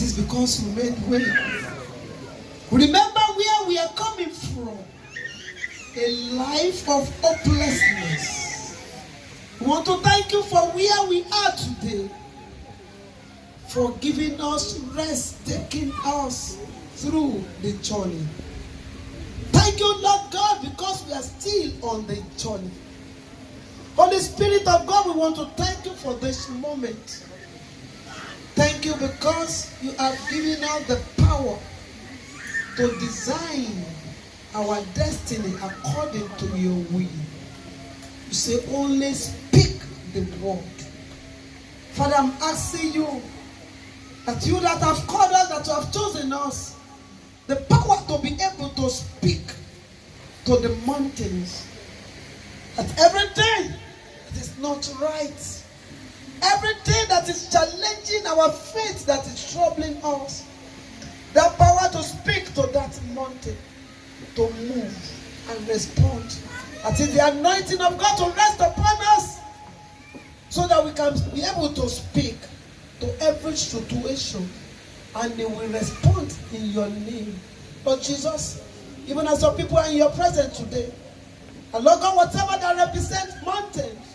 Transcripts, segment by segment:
is because you made way. Remember where we are coming from. A life of hopelessness. We want to thank you for where we are today. For giving us rest, taking us through the journey. Thank you, Lord God, because we are still on the journey. Holy Spirit of God, we want to thank you for this moment. Thank you because you have given us the power to design our destiny according to your will. You say only speak the word. Father, I'm asking you that you that have called us, that you have chosen us, the power to be able to speak to the mountains. That everything that is not right, everything that is challenging our faith, that is troubling us, that power to speak to that mountain, to move and respond. That is the anointing of God to rest upon us, so that we can be able to speak to every situation, and they will respond in your name. Lord Jesus, even as your people are in your presence today, and Lord God, whatever that represents mountains,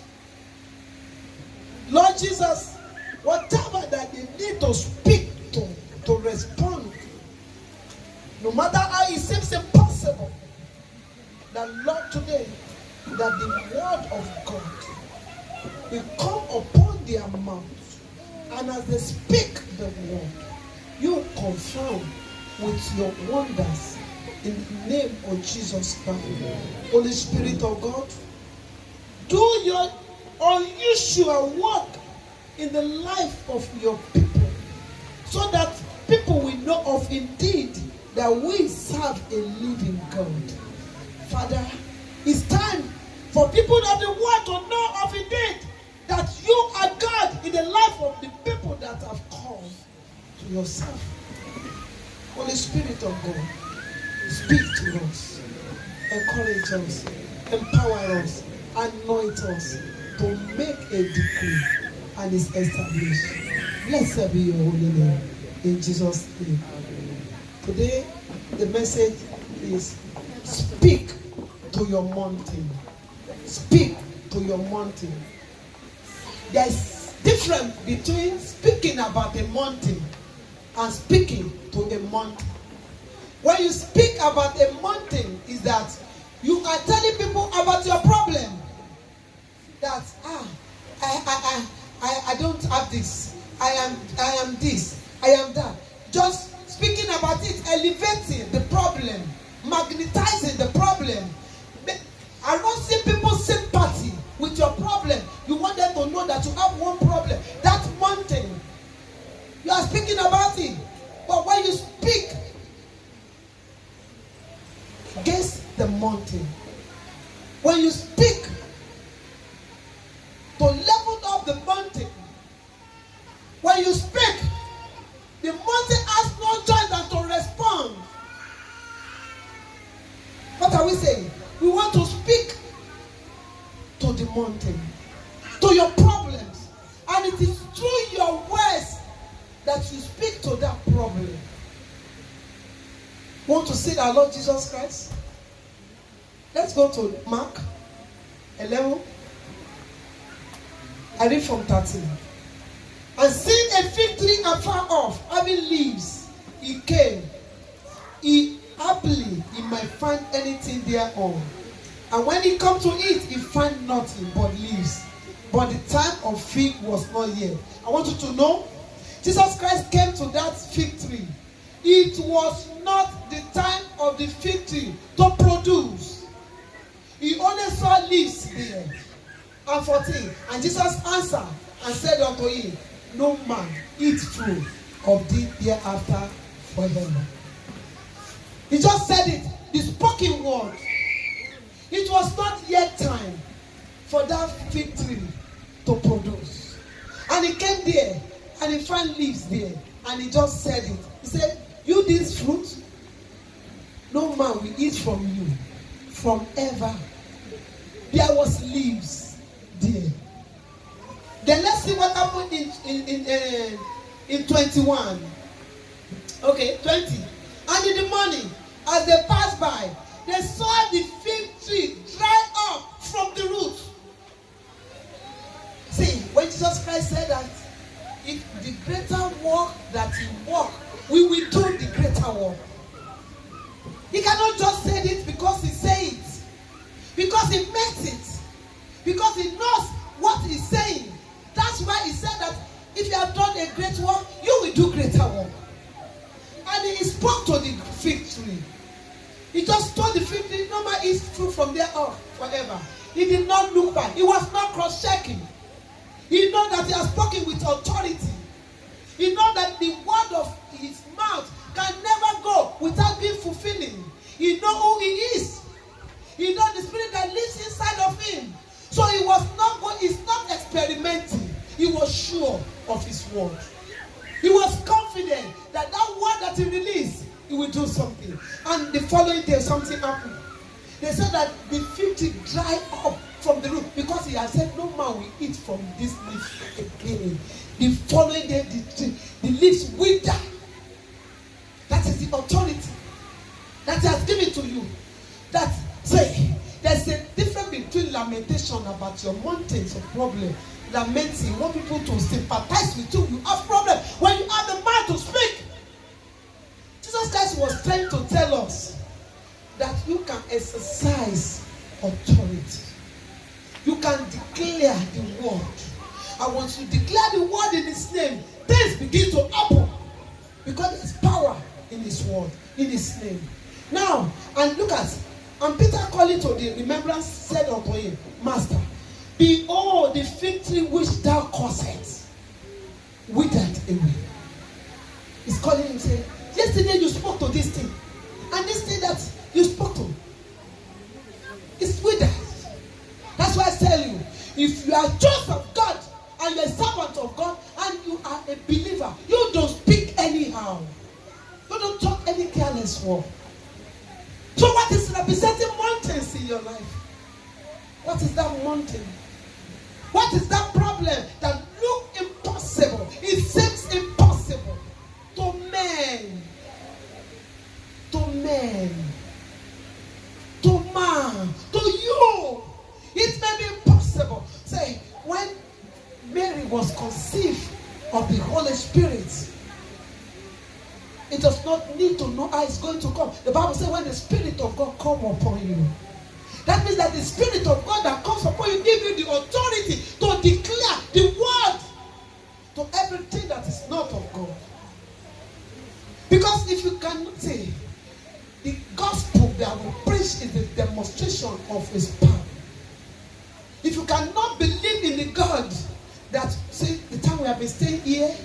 Lord Jesus, whatever that they need to speak to respond, no matter how it seems impossible, that Lord today, that the word of God will come upon their mouths, and as they speak the word, you confirm with your wonders in the name of Jesus Christ. Holy Spirit of God, do your unusual work in the life of your people, so that people will know of indeed that we serve a living God. Father, it's time for people of the world to know of indeed that you are God in the life of the people that have called to yourself. Holy Spirit of God, speak to us, encourage us, empower us, anoint us to make a decree, and is established. Blessed be your holy name, in Jesus' name. Today, the message is speak to your mountain. Speak to your mountain. There's difference between speaking about a mountain and speaking to a mountain. When you speak about a mountain, is that you are telling people about your problem. That I don't have this. I am this. I am that. Just speaking about it, elevating the problem, magnetizing the problem. I don't see people's sympathy with your problem. You want them to know that you have one problem. That mountain, you are speaking about it. But when you speak against the mountain, when you speak to level up the mountain, when you speak, the mountain has no choice than to respond. What are we saying? We want to speak to the mountain, to your problems, and it is through your words that you speak to that problem. Want to see our Lord Jesus Christ? Let's go to Mark 11. I read from 13. And seeing a fig tree afar off, having leaves, he came. Happily, he might find anything thereon. And when he come to eat, he find nothing but leaves. But the time of fig was not yet. I want you to know, Jesus Christ came to that fig tree. It was not the time of the fig tree to produce. He only saw leaves there. And 14. And Jesus answered and said unto him, no man eat fruit of thee hereafter forever. He just said it, the spoken word. It was not yet time for that fig tree to produce. And he came there and he found leaves there. And he just said it. He said, you this fruit, no man will eat from you from ever. There was leaves there. Then let's see what happened in 21. Okay, 20. And in the morning, as they passed by, they saw the fig tree dry up from the root. See, when Jesus Christ said that, if the greater work that you walk, we will do the greater work. He cannot just say it because he said it. Because he meant it. Because he knows what he's saying. That's why he said that if you have done a great work, you will do greater work. And he spoke to the fig tree. He just told the fig tree, no man eats fruit from there on forever. He did not look back. He was not cross-checking. He knows that he has spoken with authority. He knows that the word of his mouth can never go without being fulfilling. He knows who he is. He knows the spirit that lives inside of him. So he was not going, he's not experimenting. He was sure of his word. He was confident that that word that he released, he will do something. And the following day, something happened. They said that the fig tree dried up from the root because he had said, no man will eat from this leaf again. The following day, the leaves wither. That is the authority that he has given to you. That say, there's a difference between lamentation about your mountains of problem. Lamenting, you want people to sympathize with you. You have problem when you have the mind to speak. Jesus Christ was trying to tell us that you can exercise authority. You can declare the word. And once you declare the word in his name, things begin to happen. Because there's power in his word, in his name. Now, and look at, and Peter calling to the remembrance said unto him, Master, behold, the fig tree which thou causest withered away. He's calling him saying, yesterday you spoke to this thing. And this thing that you spoke to, it's withered. That's why I tell you, if you are a child of God and you're a servant of God and you are a believer, you don't speak anyhow. You don't talk any careless word. So what is representing mountains in your life? What is that mountain? What is that problem that looks impossible? It seems impossible to men. To men. To man. To you. It may be impossible. Say, when Mary was conceived of the Holy Spirit, it does not need to know how it's going to come. The Bible says when the Spirit of God comes upon you, that means that the Spirit of God that comes upon you gives you the authority to declare the word to everything that is not of God. Because if you cannot say, the gospel that we preach is the demonstration of his power. If you cannot believe in the God that, say, the time we have been staying here,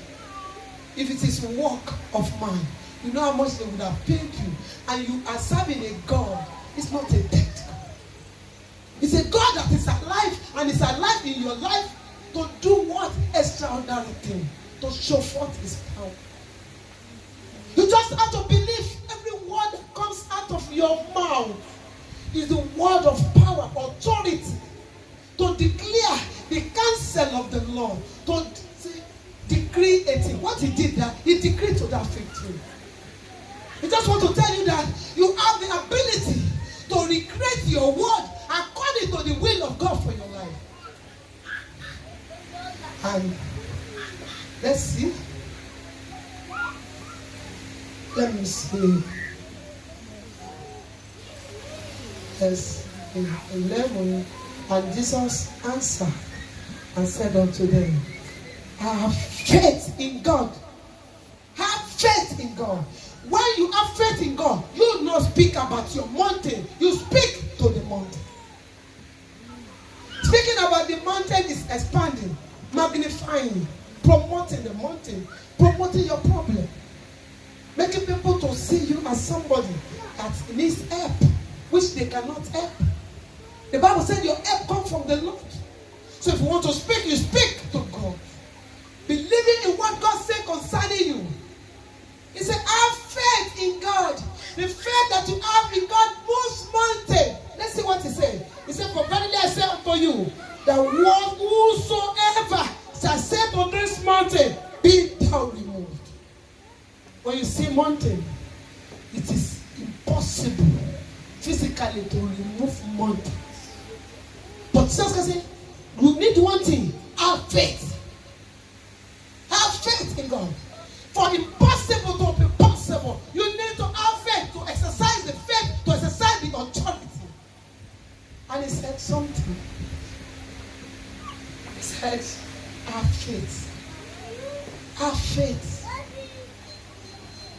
if it is work of man, you know how much they would have paid you. And you are serving a God. It's not a dead God. It's a God that is alive and is alive in your life to do what? Extraordinary thing. To show forth his power. You just have to believe every word that comes out of your mouth is the word of power, authority. To declare the counsel of the Lord. To decree a thing. What he did that, he decreed to that fig tree. He just want to tell you that you have the ability to recreate your word according to the will of God for your life. And let's see. Let me see. Verse 11. And Jesus answered and said unto them, have faith in God. Have faith in God. When you have faith in God, you do not speak about your mountain. You speak to the mountain. Speaking about the mountain is expanding, magnifying, promoting the mountain, promoting your problem, making people to see you as somebody that needs help, which they cannot help. The Bible said your help comes from the Lord. So if you want to speak, you speak to God. Believing in what God said concerning you. He said, have faith in God. The faith that you have in God moves mountain. Let's see what he said. He said, for verily I say unto you, that whosoever shall say to this mountain, be thou removed. When you see mountain, it is impossible physically to remove mountains. But Jesus can say, you need one thing, have faith. Have faith in God. For impossible to be possible, you need to have faith, to exercise the faith, to exercise the authority. And he said something. He said, have faith. Have faith.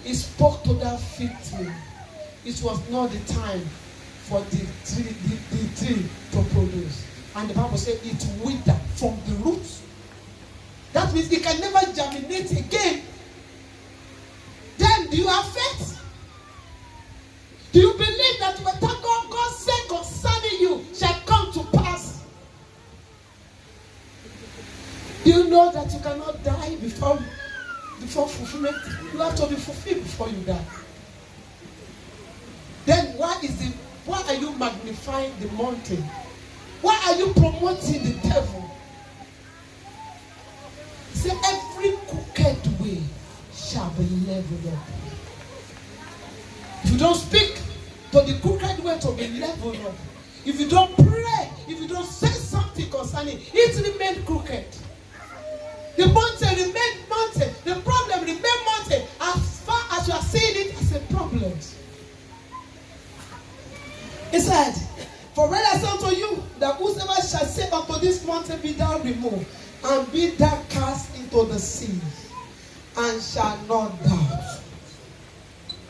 He spoke to that fig tree. It was not the time for the tree to produce. And the Bible said it withered from the roots. That means it can never germinate again. Then do you have faith? Do you believe that whatever God said concerning you shall come to pass? Do you know that you cannot die before fulfillment? You have to be fulfilled before you die. Then why are you magnifying the mountain? Why are you promoting the devil? He said every crooked way shall be leveled up. If you don't speak to the crooked way to be leveled up, if you don't pray, if you don't say something concerning it, it remains crooked. The mountain remains mountain. The problem remains mountain as far as you are seeing it as a problem. He said, for when I say unto you that whosoever shall say unto this mountain, be thou removed, and be thou cast into the sea, and shall not doubt.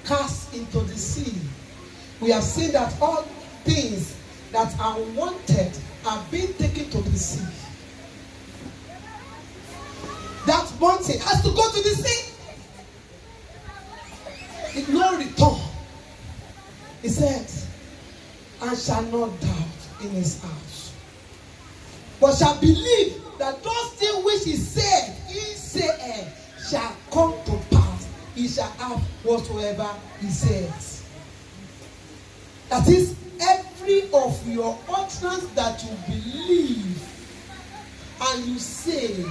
Cast into the sea. We have seen that all things that are wanted are being taken to the sea. That mountain has to go to the sea. It's no return. He said, and shall not doubt in his house, but shall believe that those things which he said shall come to pass. He shall have whatsoever he says. That is, every of your utterance that you believe and you say,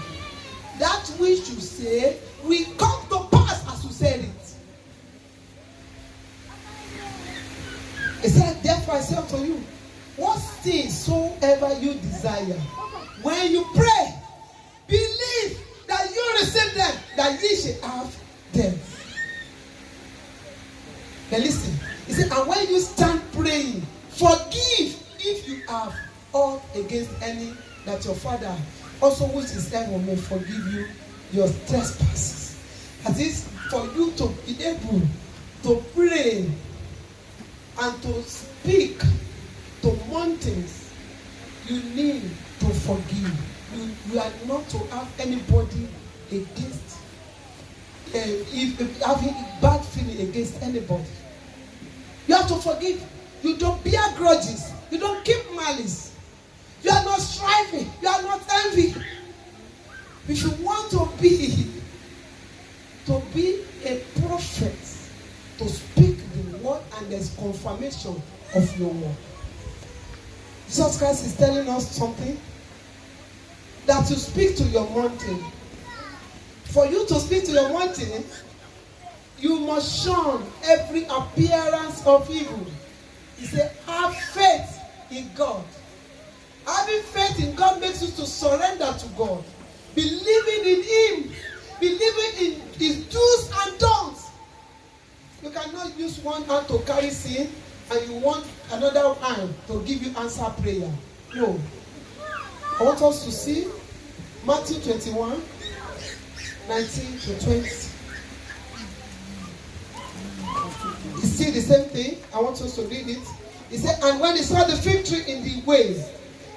that which you say will come to pass as you said it. He said, therefore I say unto you, what things soever you desire, when you pray, believe that you receive them, that ye shall have them. Now listen, he said, and when you stand praying, forgive if you have aught against any, that your Father also which is heaven may forgive you your trespasses. That is, for you to be able to pray and to speak to mountains, you need to forgive. You are not to have anybody against, if having bad feeling against anybody. You have to forgive. You don't bear grudges. You don't keep malice. You are not striving. You are not envy. If you want to be a prophet, to speak the word and there's confirmation of your word. Jesus Christ is telling us something, that to speak to your mountain. For you to speak to your mountain, you must shun every appearance of evil. He said, have faith in God. Having faith in God makes you to surrender to God. Believing in Him. Believing in His do's and don'ts. You cannot use one hand to carry sin and you want another hand to give you answer prayer. No. I want us to see Matthew 21, 19 to 20. You see the same thing? I want us to read it. He said, and when he saw the fig tree in the way,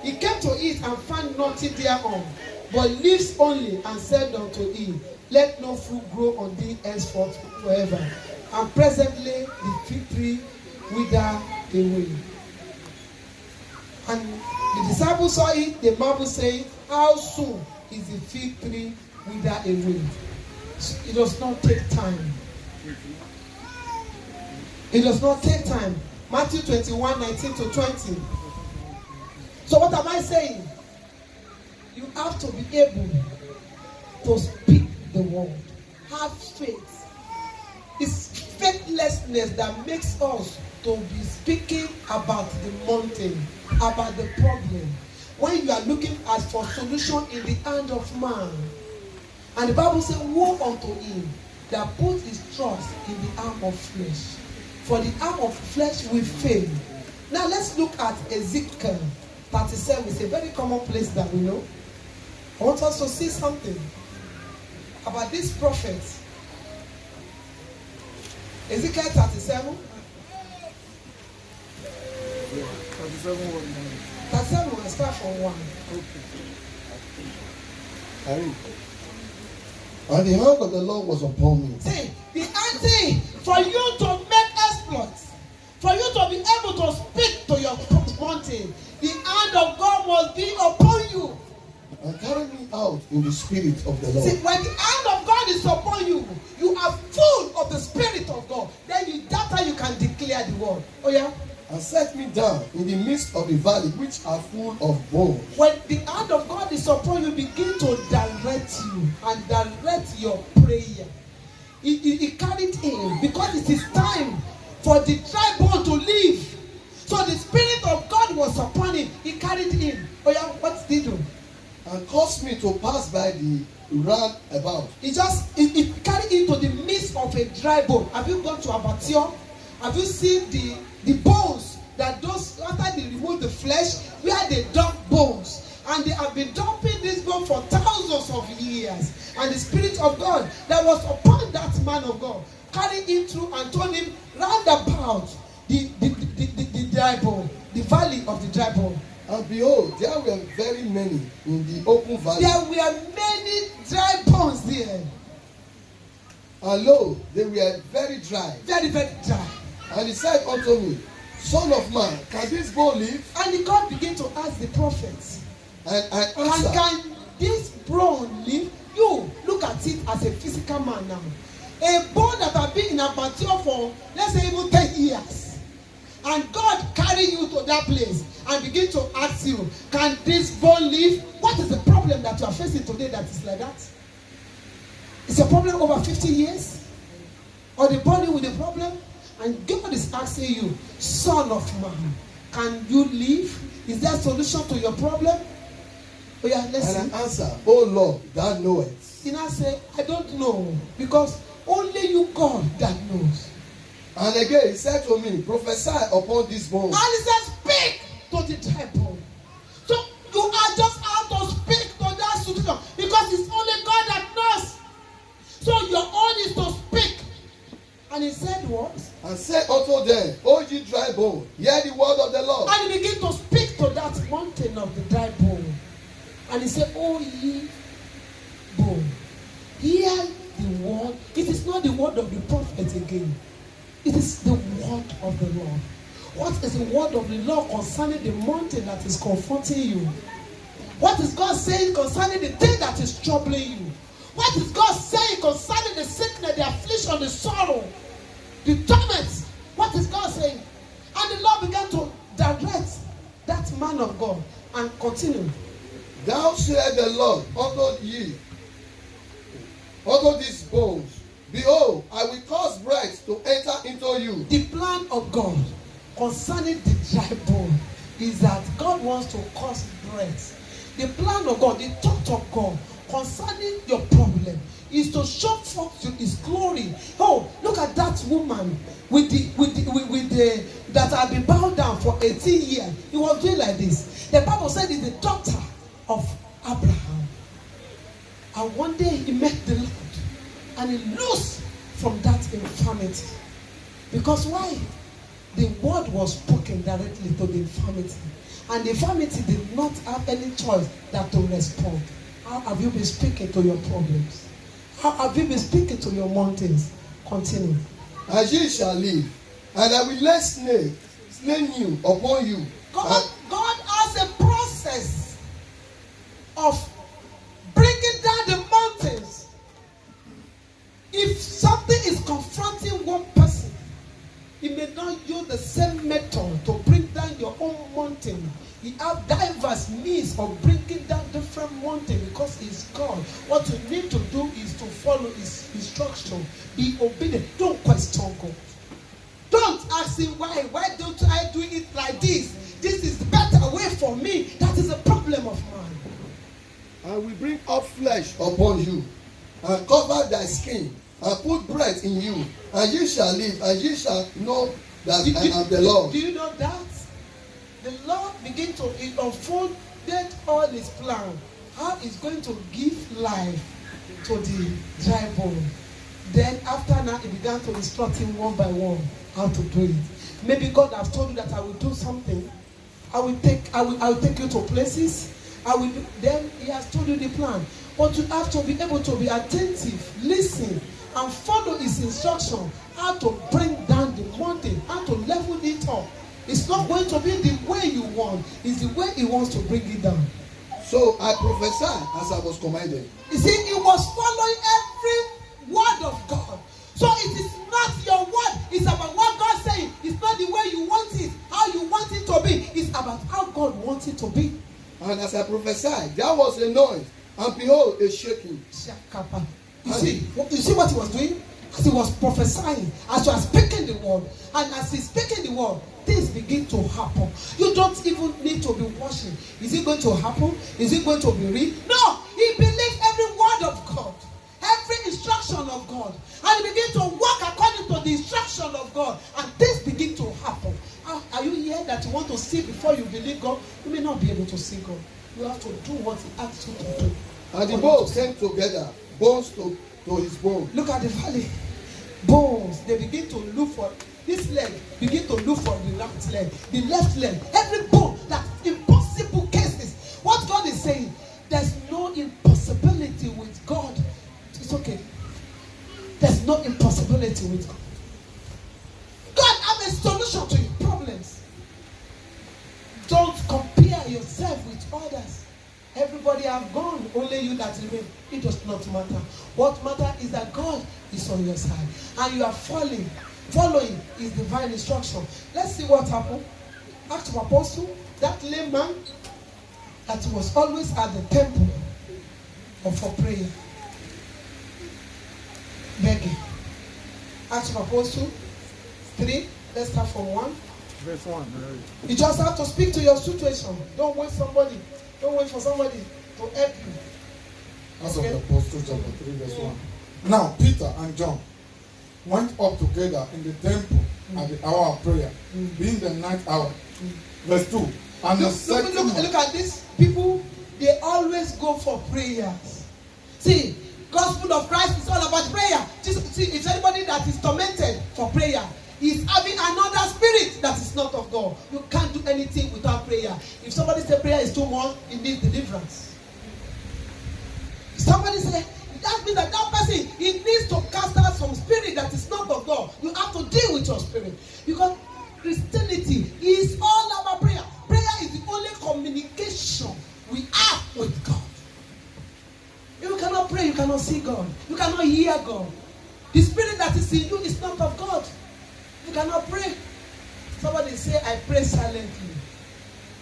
he came to it and found nothing thereon, but leaves only, and said unto it, let no fruit grow on thee henceforth forever. And presently the fig tree withered away. And the disciples saw it, they marveled, saying, how soon is the fig tree withered away? It does not take time. It does not take time. Matthew 21, 19 to 20. So what am I saying? You have to be able to speak the word. Have faith. It's faithlessness that makes us to be speaking about the mountain, about the problem, when you are looking as for solution in the hand of man. And the Bible says, woe unto him that put his trust in the arm of flesh, for the arm of flesh will fail. Now let's look at Ezekiel 37. It's a very common place that we know. I want us to see something about this prophet. Ezekiel 37. 37 will start from 1. Okay. And the hand of the Lord was upon me. See, the answer for you to make exploits, for you to be able to speak to your mountain, the hand of God must be upon you. And carry me out in the spirit of the Lord. See, when the hand of God is upon you, you are full of the spirit of God. Then that's how you can declare the word. Oh yeah? And set me down in the midst of the valley, which are full of bones. When the hand of God is upon you, begin to direct you and direct your prayer. He carried him because it is time for the dry bone to live. So the spirit of God was upon him. He carried him. Oh yeah, what did he do? And caused me to pass by the round about. He carried him to the midst of a dry bone. Have you gone to Abattoir? Have you seen the bones that those after they remove the flesh, where they dump bones, and they have been dumping this bone for thousands of years, and the spirit of God that was upon that man of God carried him through and told him round about the dry bone, the valley of the dry bone. And behold, there were very many in the open valley. There were many dry bones there. And lo, they were very dry. Very, very dry. And he said unto me, Son of man, can this bone live? And the God began to ask the prophets, And I answered, can this bone live? You look at it as a physical man now. A bone that has been in Abattoir for, let's say, even 10 years. And God carry you to that place and begin to ask you, can this bone live? What is the problem that you are facing today that is like that? Is your problem over 50 years? Or the body with the problem? And God is asking you, son of man, can you live? Is there a solution to your problem? Oh yeah, let's see. And I answered, O Lord, thou knowest. He now say, I don't know, because only you, God, that knows. And again he said to me, prophesy upon this bone. And he said, speak to the dry bone. So you are just out to speak to that situation, because it's only God that knows. So your own is to speak. And he said what? And said unto them, O ye dry bone, hear the word of the Lord. And he began to speak to that mountain of the dry bone. And he said, O ye bone, hear the word. It is not the word of the prophet again. It is the word of the Lord. What is the word of the Lord concerning the mountain that is confronting you? What is God saying concerning the thing that is troubling you? What is God saying concerning the sickness, the affliction, the sorrow, the torment? What is God saying? And the Lord began to direct that man of God and continue. Thou said the Lord unto ye, unto these bones, behold, I will cause breath to enter into you. The plan of God concerning the dry bone is that God wants to cause breath. The plan of God, the thought of God concerning your problem is to show forth to His glory. Oh, look at that woman with the that had been bowed down for 18 years. He was doing like this. The Bible said he's the daughter of Abraham. And one day he met the Lord and he loosed from that infirmity. Because why? The word was spoken directly to the infirmity. And the infirmity did not have any choice than to respond. How have you been speaking to your problems? How have you been speaking to your mountains? Continue. And ye shall live, and I will lay slain you upon you. God has a process of breaking down the mountains. If something is confronting one person, he may not use the same method to bring down your own mountain. He has diverse means of bringing down different mountains because he's God. What you need to do is to follow his instruction. Be obedient. Don't question God. Don't ask him why. Why don't I do it like this? This is the better way for me. That is a problem of mine. And will bring up flesh upon you, and cover thy skin, and put breath in you, and ye shall live, and ye shall know that I am the Lord. Do you know that? The Lord began to unfold all his plan. How he's going to give life to the dry bone. Then after that, he began to instruct him one by one how to do it. Maybe God has told you that I will do something. I will take you to places. Then he has told you the plan. But you have to be able to be attentive, listen, and follow his instruction. How to bring down the mountain, how to level it up. It's not going to be the way you want. It's the way he wants to bring it down. So I prophesied as I was commanded. You see, he was following every word of God. So it is not your word. It's about what God saying. It's not the way you want it, how you want it to be. It's about how God wants it to be. And as I prophesied, there was a noise, and behold, a shaking. You see what he was doing? As he was prophesying, as he was speaking the word, and as he's speaking the word, things begin to happen. You don't even need to be watching. Is it going to happen? Is it going to be real? No! He believed every word of God, every instruction of God, and he began to walk according to the instruction of God, and things begin to happen. Are you here that you want to see before you believe God? You may not be able to see God. You have to do what he asks you to do. And the bones came together, bones to his bone. Look at the valley. Bones, they begin to look for this leg, begin to look for the left leg, every bone. That's impossible cases. What God is saying, there's no impossibility with God. It's okay. There's no impossibility with God. God has a solution to your problems. Don't compare yourself with others. Everybody have gone, only you that remain. It does not matter. What matters is that God is on your side, and you are following his divine instruction. Let's see what happened. Acts of Apostles, that lame man that was always at the temple for prayer, begging. Acts of Apostles 3. Let's start from 1. Verse 1. You just have to speak to your situation. Don't wait for somebody to help you. Acts of the Apostles chapter 3 verse 1. Now Peter and John went up together in the temple at the hour of prayer, being the ninth hour. Verse 2. And Look at this. People, they always go for prayers. See, gospel of Christ is all about prayer. See, if anybody that is tormented for prayer is having another spirit that is not of God. You can't do anything without prayer. If somebody say prayer is too much, it needs deliverance. If somebody say, that means that person, he needs to cast out some spirit that is not of God. You have to deal with your spirit. Because Christianity is all about prayer. Prayer is the only communication we have with God. If you cannot pray, you cannot see God. You cannot hear God. The spirit that is in you is not of God. You cannot pray. Somebody say, I pray silently.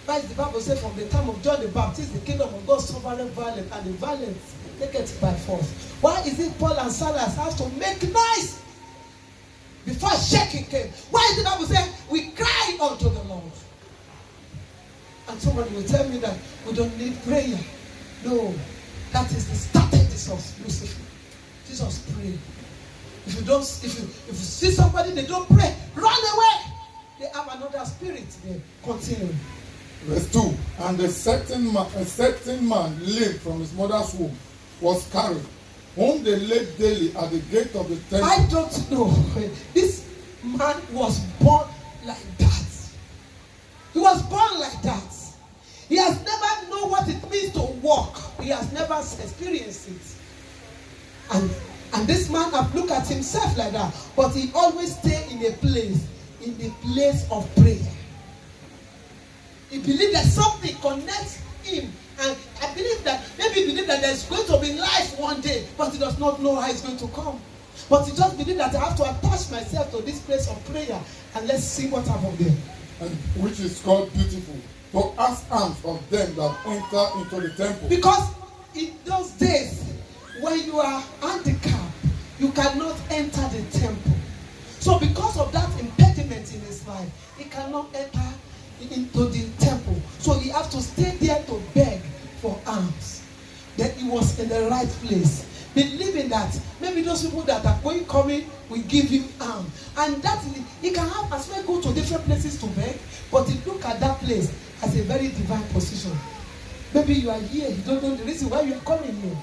Why does the Bible say from the time of John the Baptist, the kingdom of God suffered violence, and the violence take it by force? Why is it Paul and Silas have to make noise before shaking came? Why is the Bible say we cry unto the Lord? And somebody will tell me that we don't need prayer. No, that is the strategy of Lucifer. Jesus prayed. If you see somebody, they don't pray, run away. They have another spirit there. Continue. Verse 2. And a certain man lame from his mother's womb was carried, whom they laid daily at the gate of the temple. I don't know. This man was born like that. He was born like that. He has never known what it means to walk. He has never experienced it. And this man have looked at himself like that. But he always stay in the place of prayer. He believed that something connects him. And I believe that, maybe he believed that there's going to be life one day. But he does not know how it's going to come. But he just believed that I have to attach myself to this place of prayer. And let's see what happens there. And which is called beautiful, to ask alms of them that enter into the temple. Because in those days, when you are handicapped, you cannot enter the temple. So because of that impediment in his life, he cannot enter into the temple. So he has to stay there to beg for alms. Then he was in the right place, believing that maybe those people that are coming will give him alms. And that he can have as well go to different places to beg, but he look at that place as a very divine position. Maybe you are here, you don't know the reason why you are coming here,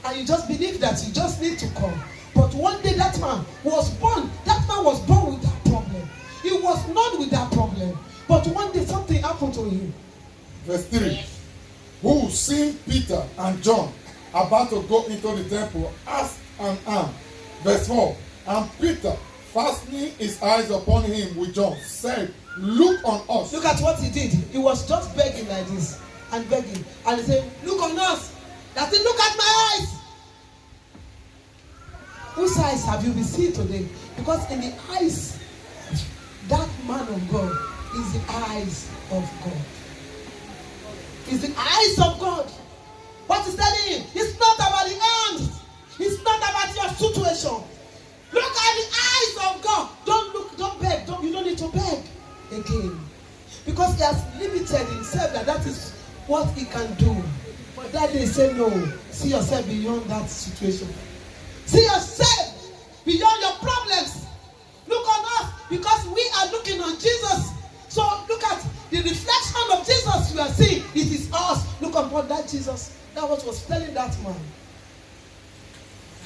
and you just believe that you just need to come. But one day that man was born. That man was born with that problem. He was not with that problem. But one day something happened to him. Verse 3. Who, seeing Peter and John about to go into the temple, asked an alms. Verse 4. And Peter, fastening his eyes upon him with John, said, look on us. Look at what he did. He was just begging like this and begging. And he said, look on us. That said, look at my eyes. Whose eyes have you been seeing today? Because in the eyes, that man of God is the eyes of God. It's the eyes of God. What is telling him? It's not about the hands. It's not about your situation. Look at the eyes of God. Don't beg. You don't need to beg again. Because he has limited himself that is what he can do. But that they say no. See yourself beyond that situation. See yourself beyond your problems. Look on us because we are looking on Jesus. So look at the reflection of Jesus you are seeing. It is us. Look upon that Jesus. That was telling that man.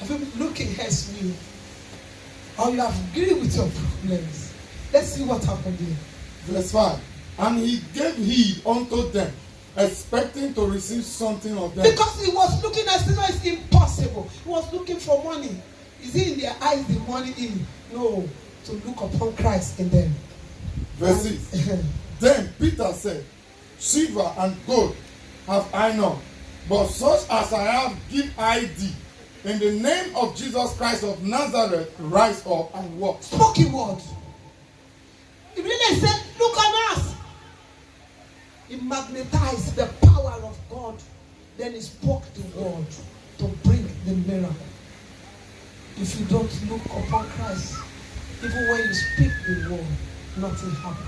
Have you been looking elsewhere? Or you have agreed with your problems? Let's see what happened here. Verse 5. And he gave heed unto them, expecting to receive something of them. Because he was looking at it, it's impossible. He was looking for money. Is it in their eyes the money in? No. To look upon Christ in them. Verse 6. Then Peter said, silver and gold have I not, but such as I have give I thee. In the name of Jesus Christ of Nazareth, rise up and walk. Spoken word. He really said, look on us. He magnetized the power of God. Then he spoke the word to bring the miracle. If you don't look upon Christ, even when you speak the word, nothing happens.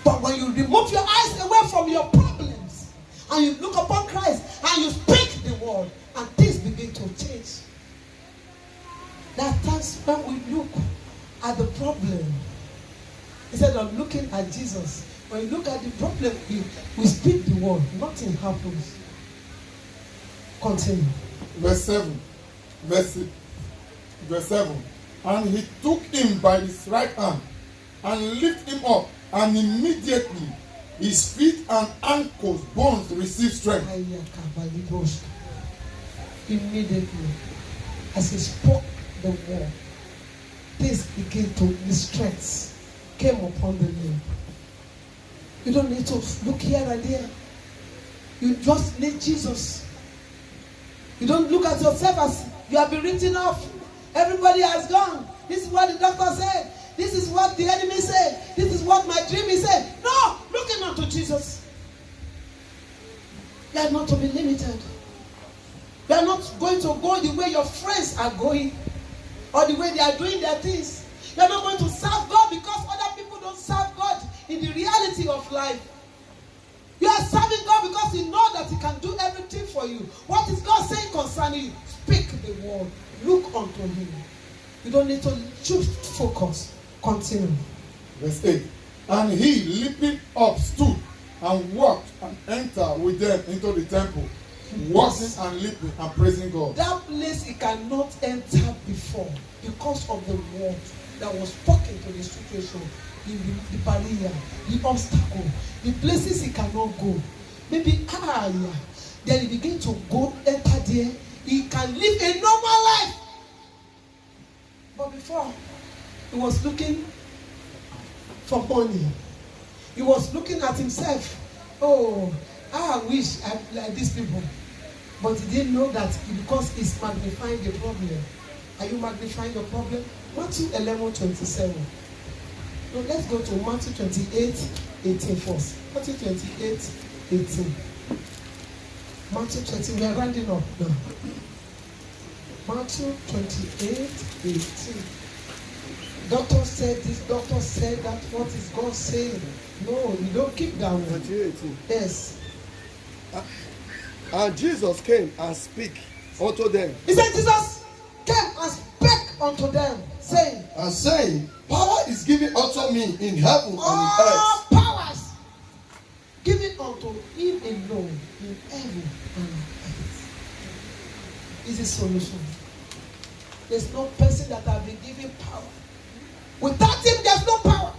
But when you remove your eyes away from your problems and you look upon Christ and you speak the word, and things begin to change. There are times when we look at the problem instead of looking at Jesus. When you look at the problem, we speak the word, nothing happens. Continue. Verse 7. Verse 7. And he took him by his right hand and lifted him up, and immediately his feet and ankles bones received strength. Immediately, as he spoke the word, things began to, the strength came upon the man. You don't need to look here and there. You just need Jesus. You don't look at yourself as you have been written off. Everybody has gone. This is what the doctor said. This is what the enemy said. This is what my dream is said. No, looking unto Jesus. You are not to be limited. You are not going to go the way your friends are going or the way they are doing their things. You are not going to serve God because other people don't serve God in the reality of life. You are serving God because you know that He can do everything for you. What is God saying concerning you? Speak the word. Look unto Him. You don't need to choose focus. Continue. Verse 8. And he, leaping up, stood and walked and entered with them into the temple, walking and leaping and praising God. That place he cannot enter before because of the word that was spoken to the situation, the barrier, the obstacle, the places he cannot go. Maybe then he begin to go, enter there. He can live a normal life. But before, he was looking for money. He was looking at himself. Oh, I wish I'm like these people. But he didn't know that because he's magnifying the problem. Are you magnifying your problem? Matthew 11:27. No, let's go to Matthew 28:18 first. Matthew 28:18. Matthew 20, we are rounding up now. Matthew 28:18. Doctor said this, doctor said that. What is God saying? No, you don't keep that one. 28:18. Yes. And Jesus came and speak unto them. He said Jesus came and spake unto them, saying, Power is given unto me in heaven and in all earth. powers given unto him alone in heaven and on earth. Is the solution. There's no person that has been given power. Without him, there's no power.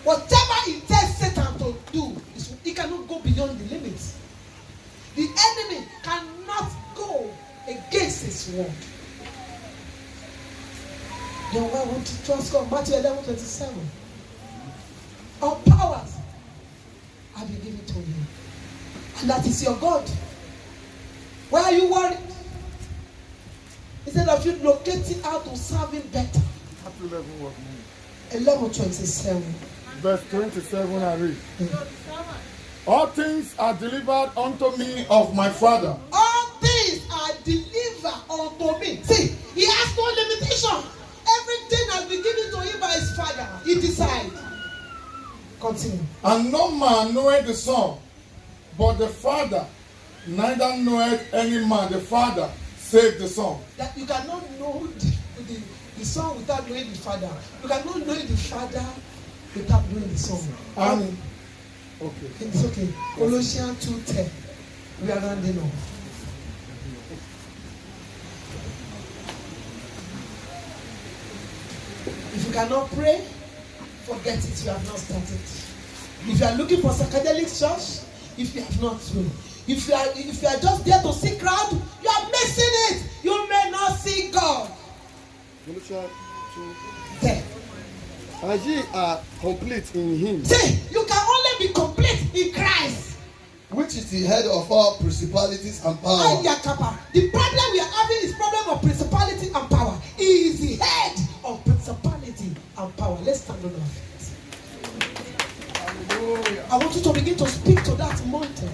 Whatever he tells Satan to do, he cannot go beyond the limits. The enemy cannot go against his word. Then why won't you trust God? Matthew 11:27. All powers have been given to you. And that is your God. Why are you worried? Instead of you locating how to serve him better. 11:27. Verse 27 I read. All things are delivered unto me of my Father. All things are delivered unto me. See, he has no limitation. Everything has been given to him by his Father. He decides. Continue. And no man knoweth the Son, but the Father. Neither knoweth any man the Father, save the Son. That you cannot know the Son without knowing the Father. You cannot know the Father without knowing the Son. And okay. It's okay. Colossians 2:10. We are rounding off. If you cannot pray, forget it. You have not started. If you are looking for psychedelic church, if you have not prayed, if you are just there to see crowd, you are missing it. You may not see God. Colossians 2. There. And ye are complete in him. See, you can only be complete in Christ. Which is the head of all principalities and power. The problem we are having is problem of principality and power. He is the head of principality and power. Let's stand on our feet. I want you to begin to speak to that mountain.